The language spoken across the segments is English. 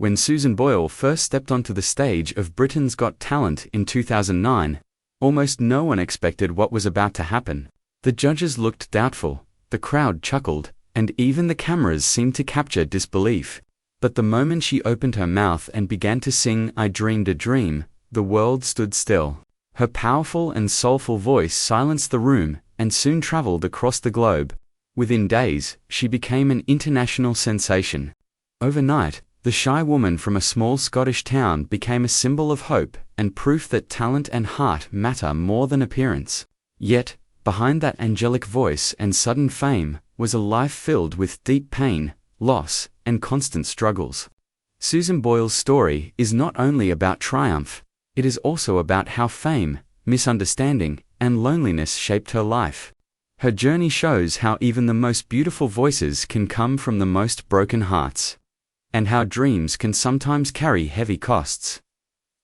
When Susan Boyle first stepped onto the stage of Britain's Got Talent in 2009, almost no one expected what was about to happen. The judges looked doubtful, the crowd chuckled, and even the cameras seemed to capture disbelief. But the moment she opened her mouth and began to sing "I Dreamed a Dream," the world stood still. Her powerful and soulful voice silenced the room and soon traveled across the globe. Within days, she became an international sensation. Overnight, the shy woman from a small Scottish town became a symbol of hope and proof that talent and heart matter more than appearance. Yet, behind that angelic voice and sudden fame was a life filled with deep pain, loss, and constant struggles. Susan Boyle's story is not only about triumph, it is also about how fame, misunderstanding, and loneliness shaped her life. Her journey shows how even the most beautiful voices can come from the most broken hearts, and how dreams can sometimes carry heavy costs.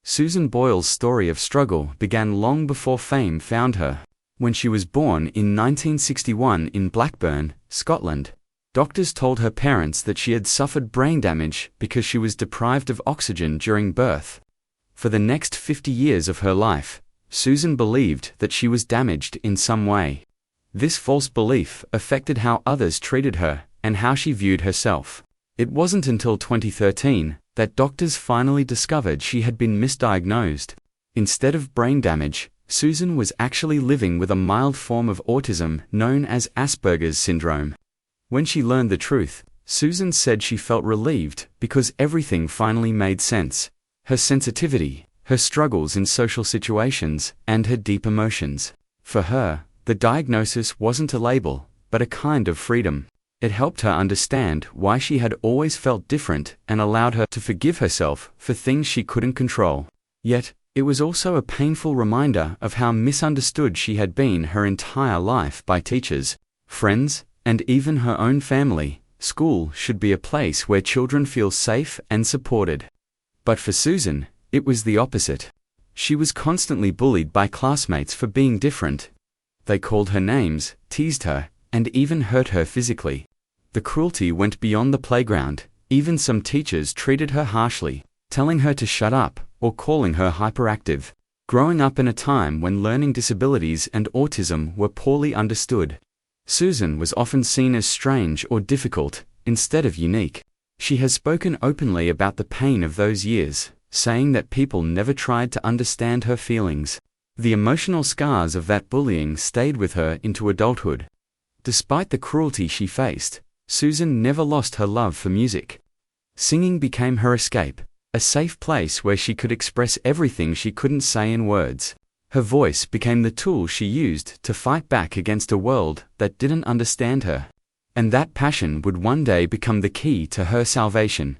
Susan Boyle's story of struggle began long before fame found her. When she was born in 1961 in Blackburn, Scotland, doctors told her parents that she had suffered brain damage because she was deprived of oxygen during birth. For the next 50 years of her life, Susan believed that she was damaged in some way. This false belief affected how others treated her and how she viewed herself. It wasn't until 2013 that doctors finally discovered she had been misdiagnosed. Instead of brain damage, Susan was actually living with a mild form of autism known as Asperger's syndrome. When she learned the truth, Susan said she felt relieved because everything finally made sense. Her sensitivity, her struggles in social situations, and her deep emotions. For her, the diagnosis wasn't a label, but a kind of freedom. It helped her understand why she had always felt different and allowed her to forgive herself for things she couldn't control. Yet, it was also a painful reminder of how misunderstood she had been her entire life by teachers, friends, and even her own family. School should be a place where children feel safe and supported. But for Susan, it was the opposite. She was constantly bullied by classmates for being different. They called her names, teased her, and even hurt her physically. The cruelty went beyond the playground. Even some teachers treated her harshly, telling her to shut up or calling her hyperactive. Growing up in a time when learning disabilities and autism were poorly understood, Susan was often seen as strange or difficult instead of unique. She has spoken openly about the pain of those years, saying that people never tried to understand her feelings. The emotional scars of that bullying stayed with her into adulthood. Despite the cruelty she faced, Susan never lost her love for music. Singing became her escape, a safe place where she could express everything she couldn't say in words. Her voice became the tool she used to fight back against a world that didn't understand her. And that passion would one day become the key to her salvation.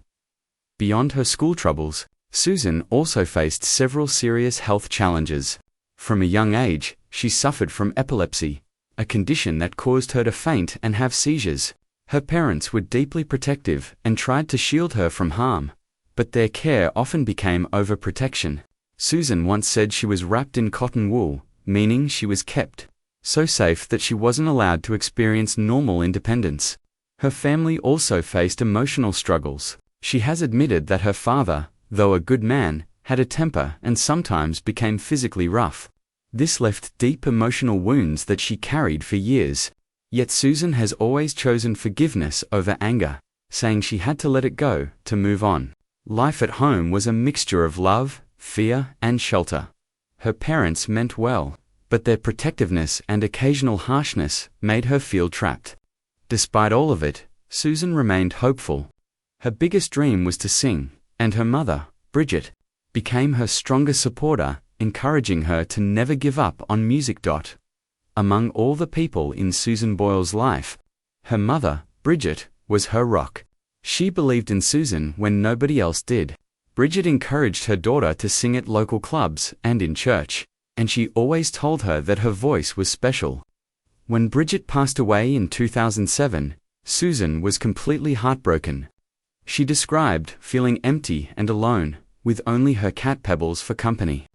Beyond her school troubles, Susan also faced several serious health challenges. From a young age, she suffered from epilepsy, a condition that caused her to faint and have seizures. Her parents were deeply protective and tried to shield her from harm, but their care often became overprotection. Susan once said she was wrapped in cotton wool, meaning she was kept so safe that she wasn't allowed to experience normal independence. Her family also faced emotional struggles. She has admitted that her father, though a good man, had a temper and sometimes became physically rough. This left deep emotional wounds that she carried for years. Yet Susan has always chosen forgiveness over anger, saying she had to let it go to move on. Life at home was a mixture of love, fear, and shelter. Her parents meant well, but their protectiveness and occasional harshness made her feel trapped. Despite all of it, Susan remained hopeful. Her biggest dream was to sing, and her mother, Bridget, became her strongest supporter, encouraging her to never give up on music. Among all the people in Susan Boyle's life, her mother, Bridget, was her rock. She believed in Susan when nobody else did. Bridget encouraged her daughter to sing at local clubs and in church, and she always told her that her voice was special. When Bridget passed away in 2007, Susan was completely heartbroken. She described feeling empty and alone, with only her cat Pebbles for company.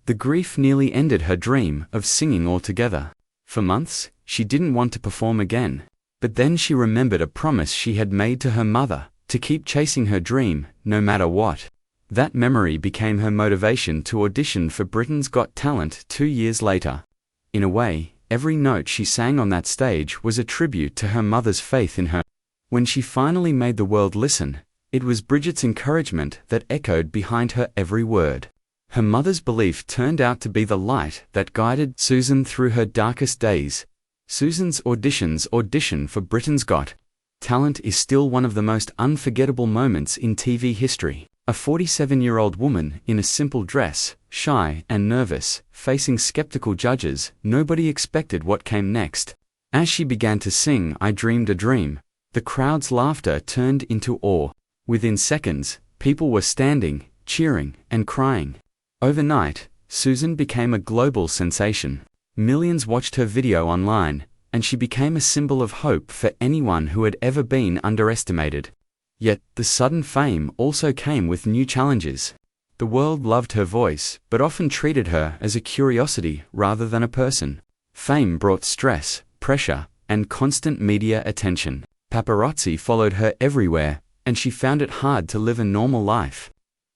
The grief nearly ended her dream of singing altogether. For months, she didn't want to perform again, but then she remembered a promise she had made to her mother, to keep chasing her dream, no matter what. That memory became her motivation to audition for Britain's Got Talent 2 years later. In a way, every note she sang on that stage was a tribute to her mother's faith in her. When she finally made the world listen, it was Bridget's encouragement that echoed behind her every word. Her mother's belief turned out to be the light that guided Susan through her darkest days. Susan's audition for Britain's Got Talent is still one of the most unforgettable moments in TV history. A 47-year-old woman in a simple dress, shy and nervous, facing skeptical judges, nobody expected what came next. As she began to sing "I Dreamed a Dream," the crowd's laughter turned into awe. Within seconds, people were standing, cheering, and crying. Overnight, Susan became a global sensation. Millions watched her video online, and she became a symbol of hope for anyone who had ever been underestimated. Yet, the sudden fame also came with new challenges. The world loved her voice, but often treated her as a curiosity rather than a person. Fame brought stress, pressure, and constant media attention. Paparazzi followed her everywhere, and she found it hard to live a normal life.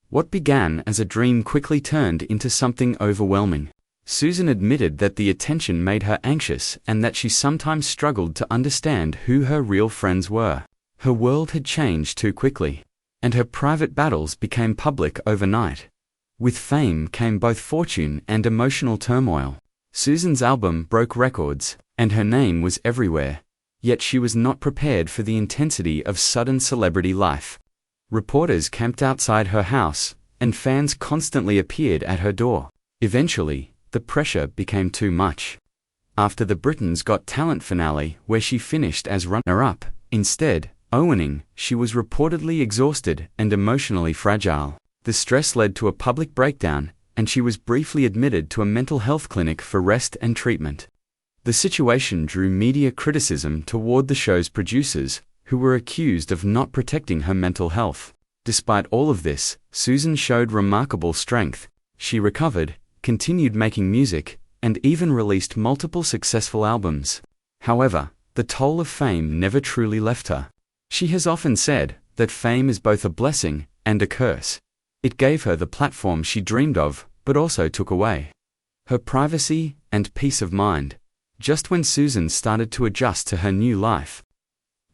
What began as a dream quickly turned into something overwhelming. Susan admitted that the attention made her anxious and that she sometimes struggled to understand who her real friends were. Her world had changed too quickly, and her private battles became public overnight. With fame came both fortune and emotional turmoil. Susan's album broke records, and her name was everywhere. Yet she was not prepared for the intensity of sudden celebrity life. Reporters camped outside her house, and fans constantly appeared at her door. Eventually, the pressure became too much. After the Britain's Got Talent finale, where she finished as runner-up, instead of winning, she was reportedly exhausted and emotionally fragile. The stress led to a public breakdown, and she was briefly admitted to a mental health clinic for rest and treatment. The situation drew media criticism toward the show's producers, who were accused of not protecting her mental health. Despite all of this, Susan showed remarkable strength. She recovered, continued making music, and even released multiple successful albums. However, the toll of fame never truly left her. She has often said that fame is both a blessing and a curse. It gave her the platform she dreamed of, but also took away her privacy and peace of mind. Just when Susan started to adjust to her new life,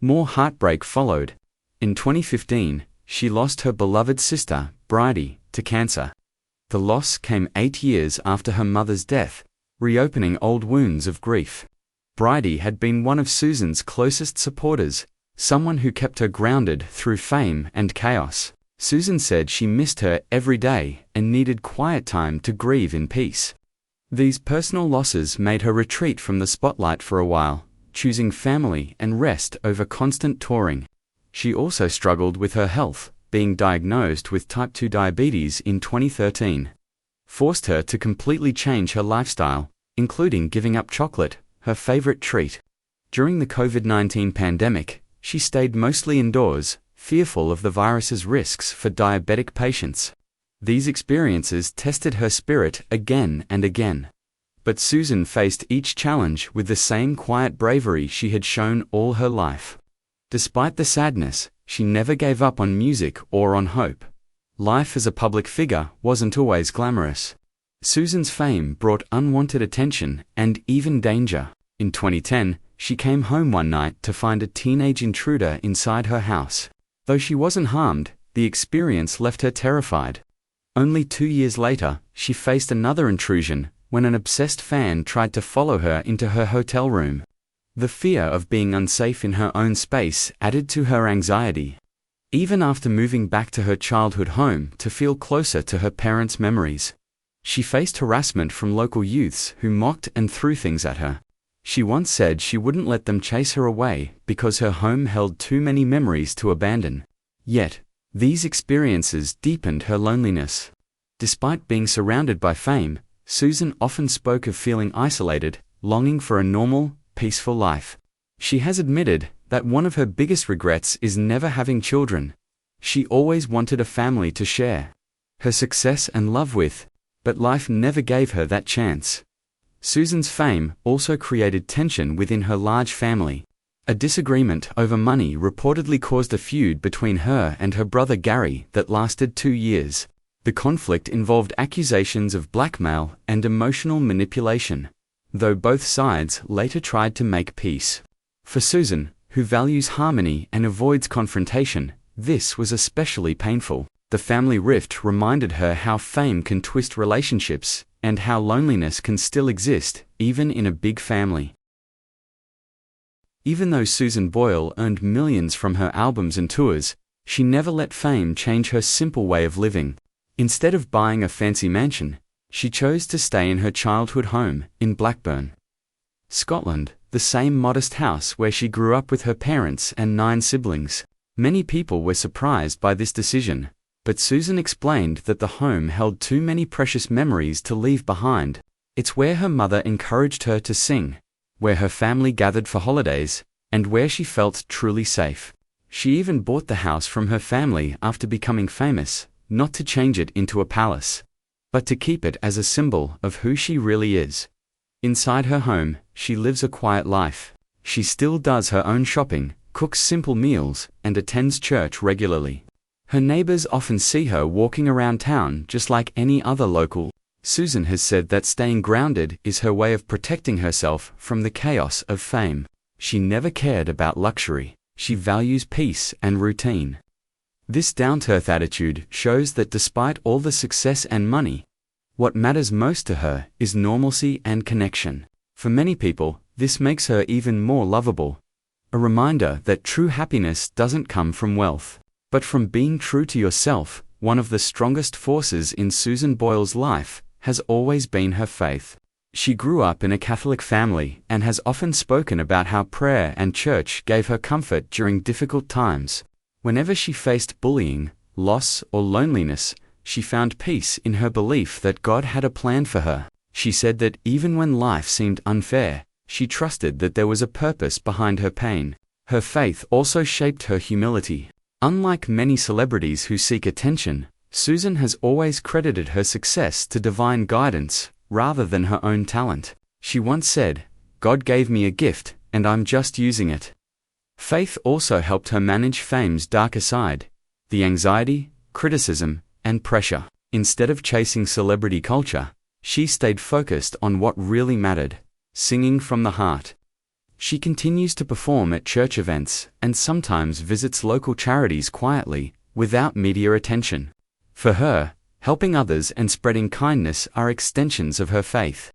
more heartbreak followed. In 2015, she lost her beloved sister, Bridie, to cancer. The loss came 8 years after her mother's death, reopening old wounds of grief. Bridie had been one of Susan's closest supporters, someone who kept her grounded through fame and chaos. Susan said she missed her every day and needed quiet time to grieve in peace. These personal losses made her retreat from the spotlight for a while, choosing family and rest over constant touring. She also struggled with her health, being diagnosed with type 2 diabetes in 2013. Forced her to completely change her lifestyle, including giving up chocolate, her favorite treat. During the COVID-19 pandemic, she stayed mostly indoors, fearful of the virus's risks for diabetic patients. These experiences tested her spirit again and again. But Susan faced each challenge with the same quiet bravery she had shown all her life. Despite the sadness, she never gave up on music or on hope. Life as a public figure wasn't always glamorous. Susan's fame brought unwanted attention and even danger. In 2010, she came home one night to find a teenage intruder inside her house. Though she wasn't harmed, the experience left her terrified. Only 2 years later, she faced another intrusion when an obsessed fan tried to follow her into her hotel room. The fear of being unsafe in her own space added to her anxiety. Even after moving back to her childhood home to feel closer to her parents' memories, she faced harassment from local youths who mocked and threw things at her. She once said she wouldn't let them chase her away because her home held too many memories to abandon. Yet, these experiences deepened her loneliness. Despite being surrounded by fame, Susan often spoke of feeling isolated, longing for a normal, peaceful life. She has admitted that one of her biggest regrets is never having children. She always wanted a family to share her success and love with, but life never gave her that chance. Susan's fame also created tension within her large family. A disagreement over money reportedly caused a feud between her and her brother Gary that lasted 2 years. The conflict involved accusations of blackmail and emotional manipulation, though both sides later tried to make peace. For Susan, who values harmony and avoids confrontation, this was especially painful. The family rift reminded her how fame can twist relationships and how loneliness can still exist, even in a big family. Even though Susan Boyle earned millions from her albums and tours, she never let fame change her simple way of living. Instead of buying a fancy mansion, she chose to stay in her childhood home in Blackburn, Scotland, the same modest house where she grew up with her parents and 9 siblings. Many people were surprised by this decision, but Susan explained that the home held too many precious memories to leave behind. It's where her mother encouraged her to sing, where her family gathered for holidays, and where she felt truly safe. She even bought the house from her family after becoming famous, not to change it into a palace, but to keep it as a symbol of who she really is. Inside her home, she lives a quiet life. She still does her own shopping, cooks simple meals, and attends church regularly. Her neighbors often see her walking around town just like any other local. Susan has said that staying grounded is her way of protecting herself from the chaos of fame. She never cared about luxury. She values peace and routine. This down-to-earth attitude shows that despite all the success and money, what matters most to her is normalcy and connection. For many people, this makes her even more lovable. A reminder that true happiness doesn't come from wealth, but from being true to yourself. One of the strongest forces in Susan Boyle's life has always been her faith. She grew up in a Catholic family and has often spoken about how prayer and church gave her comfort during difficult times. Whenever she faced bullying, loss, or loneliness, she found peace in her belief that God had a plan for her. She said that even when life seemed unfair, she trusted that there was a purpose behind her pain. Her faith also shaped her humility. Unlike many celebrities who seek attention, Susan has always credited her success to divine guidance rather than her own talent. She once said, "God gave me a gift, and I'm just using it." Faith also helped her manage fame's darker side, the anxiety, criticism, and pressure. Instead of chasing celebrity culture, she stayed focused on what really mattered, singing from the heart. She continues to perform at church events and sometimes visits local charities quietly, without media attention. For her, helping others and spreading kindness are extensions of her faith.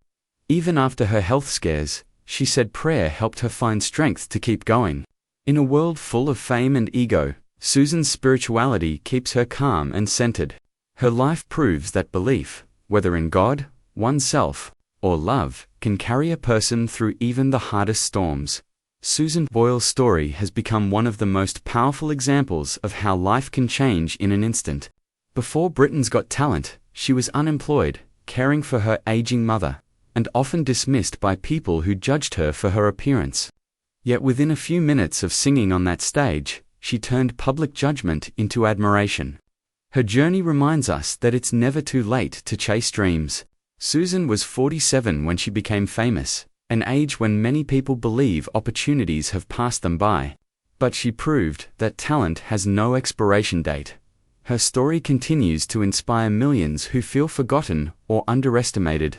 Even after her health scares, she said prayer helped her find strength to keep going. In a world full of fame and ego, Susan's spirituality keeps her calm and centered. Her life proves that belief, whether in God, oneself, or love, can carry a person through even the hardest storms. Susan Boyle's story has become one of the most powerful examples of how life can change in an instant. Before Britain's Got Talent, she was unemployed, caring for her aging mother, and often dismissed by people who judged her for her appearance. Yet within a few minutes of singing on that stage, she turned public judgment into admiration. Her journey reminds us that it's never too late to chase dreams. Susan was 47 when she became famous, an age when many people believe opportunities have passed them by. But she proved that talent has no expiration date. Her story continues to inspire millions who feel forgotten or underestimated.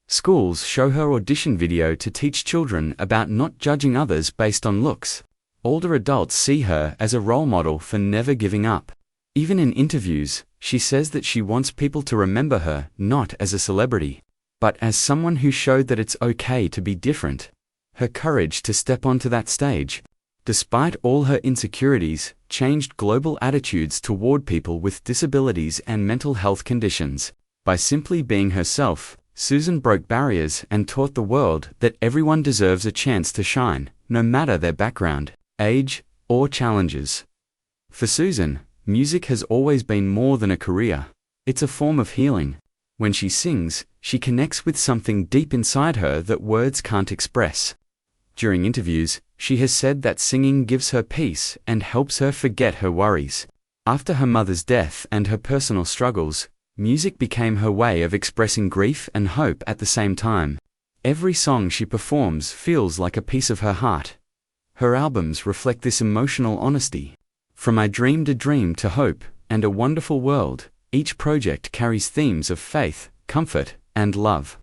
Schools show her audition video to teach children about not judging others based on looks. Older adults see her as a role model for never giving up. Even in interviews, she says that she wants people to remember her not as a celebrity, but as someone who showed that it's okay to be different. Her courage to step onto that stage, despite all her insecurities, changed global attitudes toward people with disabilities and mental health conditions. By simply being herself, Susan broke barriers and taught the world that everyone deserves a chance to shine, no matter their background, age, or challenges. For Susan, music has always been more than a career. It's a form of healing. When she sings, she connects with something deep inside her that words can't express. During interviews, she has said that singing gives her peace and helps her forget her worries. After her mother's death and her personal struggles, music became her way of expressing grief and hope at the same time. Every song she performs feels like a piece of her heart. Her albums reflect this emotional honesty. From I Dreamed a Dream to Hope and A Wonderful World, each project carries themes of faith, comfort, and love.